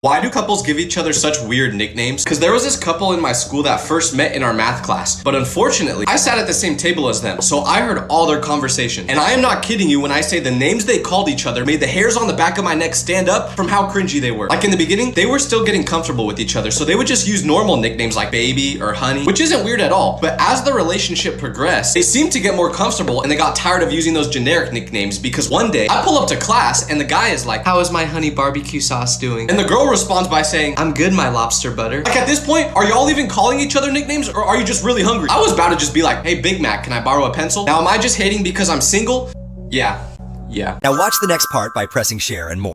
Why do couples give each other such weird nicknames? Because there was this couple in my school that first met in our math class, but unfortunately, I sat at the same table as them, so I heard all their conversation. And I am not kidding you when I say the names they called each other made the hairs on the back of my neck stand up from how cringy they were. Like in the beginning, they were still getting comfortable with each other, so they would just use normal nicknames like baby or honey, which isn't weird at all. But as the relationship progressed, they seemed to get more comfortable and they got tired of using those generic nicknames because one day, I pull up to class and the guy is like, "How is my honey barbecue sauce doing?" And the girl responds by saying, "I'm good, my lobster butter." Like at this point, are y'all even calling each other nicknames or are you just really hungry? I was about to just be like, "Hey, Big Mac, can I borrow a pencil?" Now, am I just hating because I'm single? Yeah. Now watch the next part by pressing share and more.